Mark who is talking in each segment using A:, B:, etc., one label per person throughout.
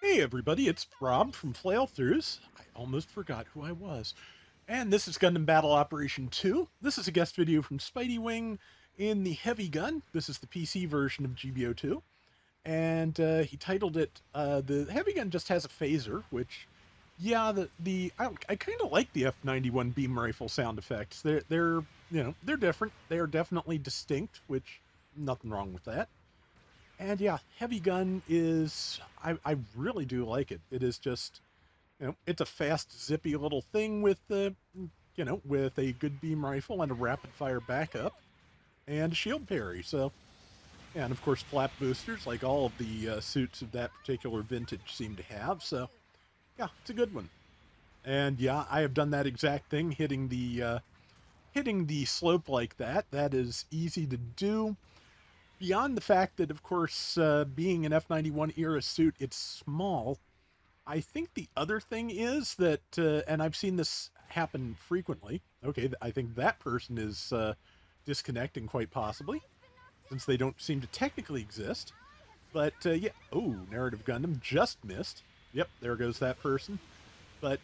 A: Hey everybody, it's Rob from Flailthroughs. I almost forgot who I was. And this is Gundam Battle Operation 2. This is a guest video from Spidey Wing in the Heavygun. This is the PC version of GBO2. And he titled it, the Heavygun just has a phaser, which, yeah, I kind of like the F91 beam rifle sound effects. They're different. They are definitely distinct, which, nothing wrong with that. And yeah, heavy gun is I really do like it. It is just it's a fast, zippy little thing with with a good beam rifle and a rapid fire backup and a shield parry. So yeah, and of course flap boosters like all of the suits of that particular vintage seem to have. So yeah, it's a good one. And yeah, I have done that exact thing, hitting the slope like that. That is easy to do beyond the fact that, of course, being an F91 era suit, it's small. I think the other thing is that, and I've seen this happen frequently. Okay, I think that person is disconnecting quite possibly, since they don't seem to technically exist. But yeah, oh, narrative Gundam just missed. Yep, there goes that person. But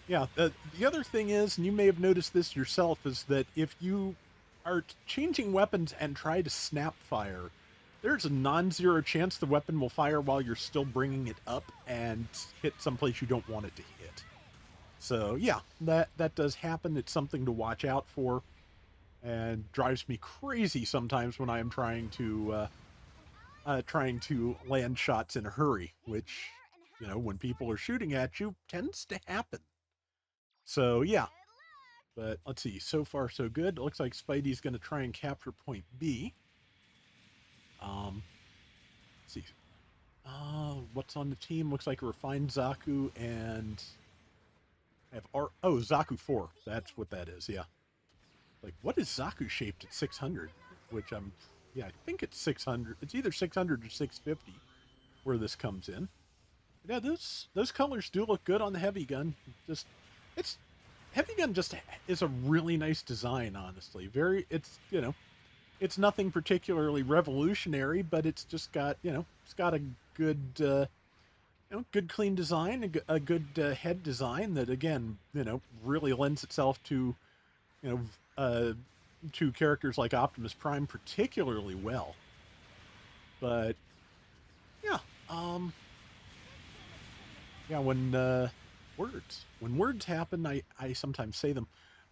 A: yeah, the other thing is, and you may have noticed this yourself, is that if you are changing weapons and try to snap fire, there's a non-zero chance the weapon will fire while you're still bringing it up and hit someplace you don't want it to hit. So yeah, that does happen. It's something to watch out for, and drives me crazy sometimes when I am trying to land shots in a hurry, which when people are shooting at you tends to happen. So yeah, but let's see. So far, so good. It looks like Spidey's going to try and capture point B. Let's see. What's on the team? Looks like a refined Zaku and I have Zaku 4. That's what that is. Yeah. Like, what is Zaku shaped at 600? Which yeah, I think it's 600. It's either 600 or 650 where this comes in. Yeah, those colors do look good on the heavy gun. Just it's Heavygun just is a really nice design, honestly. It's nothing particularly revolutionary, but it's just got, it's got a good, good clean design, a good head design that, again, really lends itself you know, to characters like Optimus Prime particularly well. But yeah, um, yeah, when words happen, I sometimes say them.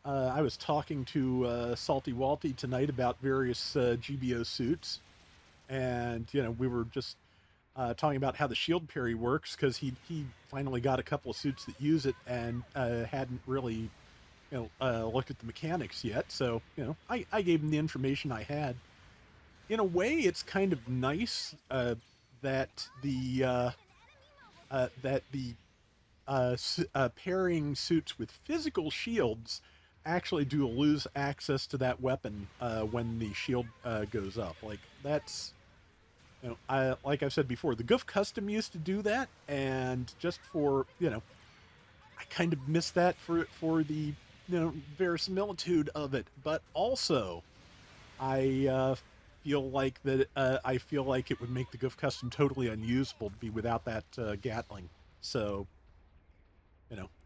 A: I was talking to Salty Walty tonight about various GBO suits, and we were just talking about how the shield parry works because he finally got a couple of suits that use it and hadn't really looked at the mechanics yet. So I gave him the information I had. In a way, it's kind of nice that the pairing suits with physical shields actually do lose access to that weapon when the shield goes up. Like that's like I've said before, the Goof Custom used to do that, and just for I kind of miss that for the verisimilitude of it, but also I feel like that I feel like it would make the Goof Custom totally unusable to be without that Gatling. So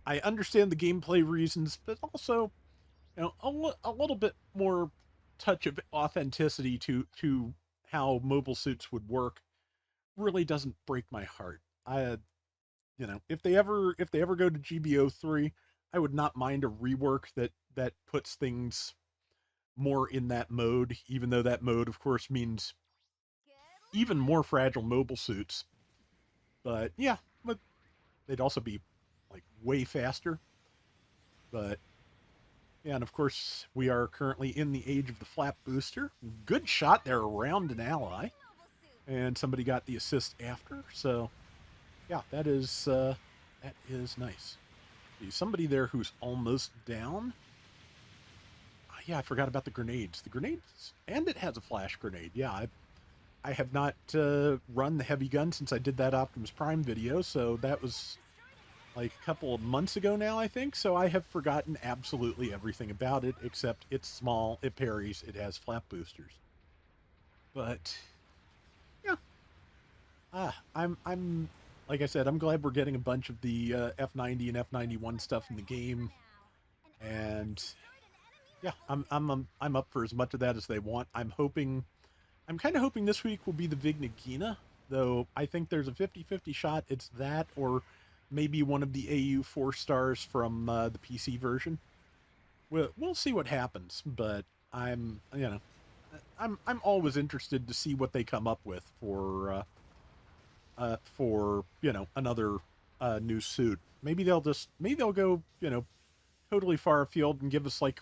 A: I understand the gameplay reasons, but also, a little bit more touch of authenticity to how mobile suits would work really doesn't break my heart. If they ever go to GBO3, I would not mind a rework that puts things more in that mode, even though that mode, of course, means even more fragile mobile suits. But yeah, but they'd also be like way faster. But yeah, and of course, we are currently in the age of the flap booster. Good shot there around an ally. And somebody got the assist after. So, yeah, that is nice. There's somebody there who's almost down. Yeah, I forgot about the grenades. The grenades, and it has a flash grenade. Yeah, I have not run the heavy gun since I did that Optimus Prime video, so that was like a couple of months ago now, I think. So I have forgotten absolutely everything about it, except it's small, it parries, it has flap boosters. But yeah, I'm like I said, I'm glad we're getting a bunch of the F90 and F91 stuff in the game, and yeah, I'm up for as much of that as they want. I'm kind of hoping this week will be the Vignagina, though I think there's a 50-50 shot it's that or maybe one of the AU 4 stars from the PC version. We'll see what happens, but I'm always interested to see what they come up with for another new suit. Maybe they'll go totally far afield and give us like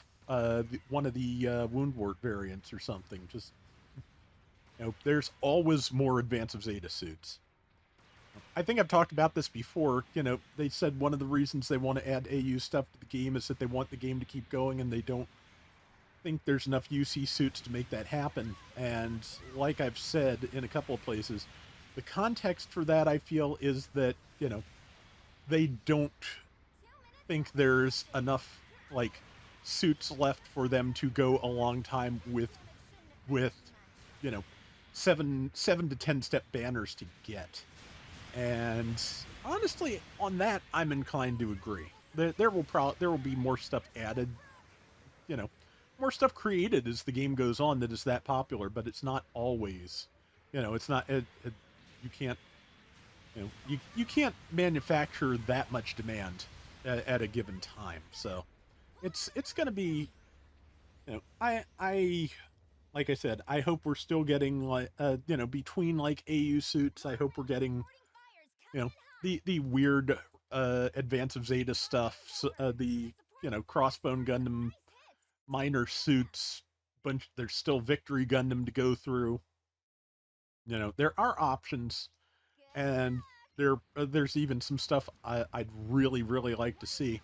A: one of the Woundwort variants or something. Just there's always more Advance of Zeta suits. I think I've talked about this before. They said one of the reasons they want to add AU stuff to the game is that they want the game to keep going, and they don't think there's enough UC suits to make that happen. And like I've said in a couple of places, the context for that I feel is that they don't think there's enough like suits left for them to go a long time with you know 7 to 10 step banners to get. And honestly, on that, I'm inclined to agree. There will be more stuff added, you know, more stuff created as the game goes on that is that popular. But it's not always, it's not. You can't, you can't manufacture that much demand at a given time. So it's going to be, I like I said, I hope we're still getting like between like AU suits. I hope we're getting you know the weird Advance of Zeta stuff, the Crossbone Gundam minor suits. Bunch there's still Victory Gundam to go through. There are options, and there's even some stuff I'd really like to see.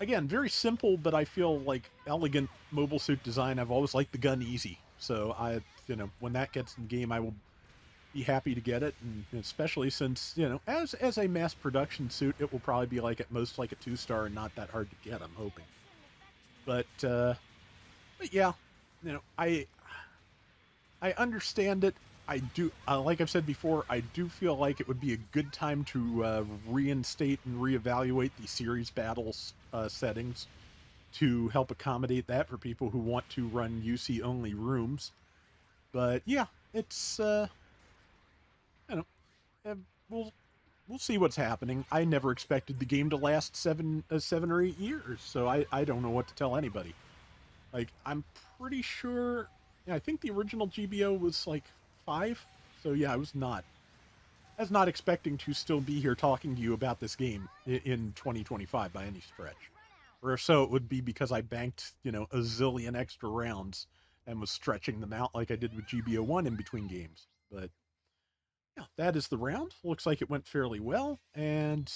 A: Again, very simple, but I feel like elegant mobile suit design. I've always liked the gun easy, so when that gets in the game, I will be happy to get it, and especially since as a mass production suit, it will probably be like at most like a 2-star and not that hard to get. I'm hoping, but yeah, I understand it. I do, like I've said before, I do feel like it would be a good time to reinstate and reevaluate the series battles settings to help accommodate that for people who want to run UC only rooms. But yeah, it's you know, uh, we'll we'll see what's happening. I never expected the game to last 7 or 8 years, so I don't know what to tell anybody. Like I'm pretty sure. Yeah, I think the original GBO was like 5. So yeah, I was not expecting to still be here talking to you about this game in 2025 by any stretch. Or if so, it would be because I banked, a zillion extra rounds and was stretching them out like I did with GBO 1 in between games. But yeah, that is the round. Looks like it went fairly well. And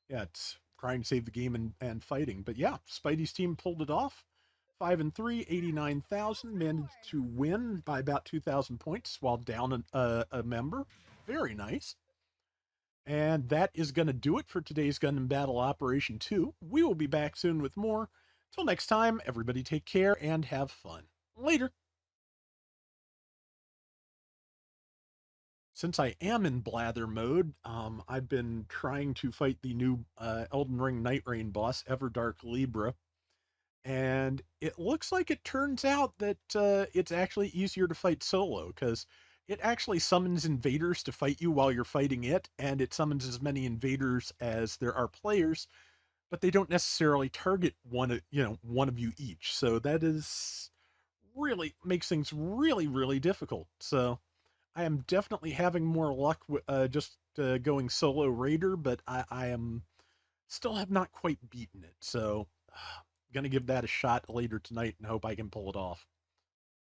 A: yeah, it's trying to save the game and fighting. But yeah, Spidey's team pulled it off. 5-3, 89,000, managed to win by about 2,000 points while down a member. Very nice. And that is going to do it for today's Gundam Battle Operation 2. We will be back soon with more. Till next time, everybody take care and have fun. Later. Since I am in blather mode, I've been trying to fight the new Elden Ring Night Rain boss, Everdark Libra. And it looks like it turns out that it's actually easier to fight solo because it actually summons invaders to fight you while you're fighting it, and it summons as many invaders as there are players, but they don't necessarily target one of you each. So that is really makes things really difficult. So I am definitely having more luck with just going solo raider, but I am still have not quite beaten it. So gonna give that a shot later tonight and hope I can pull it off.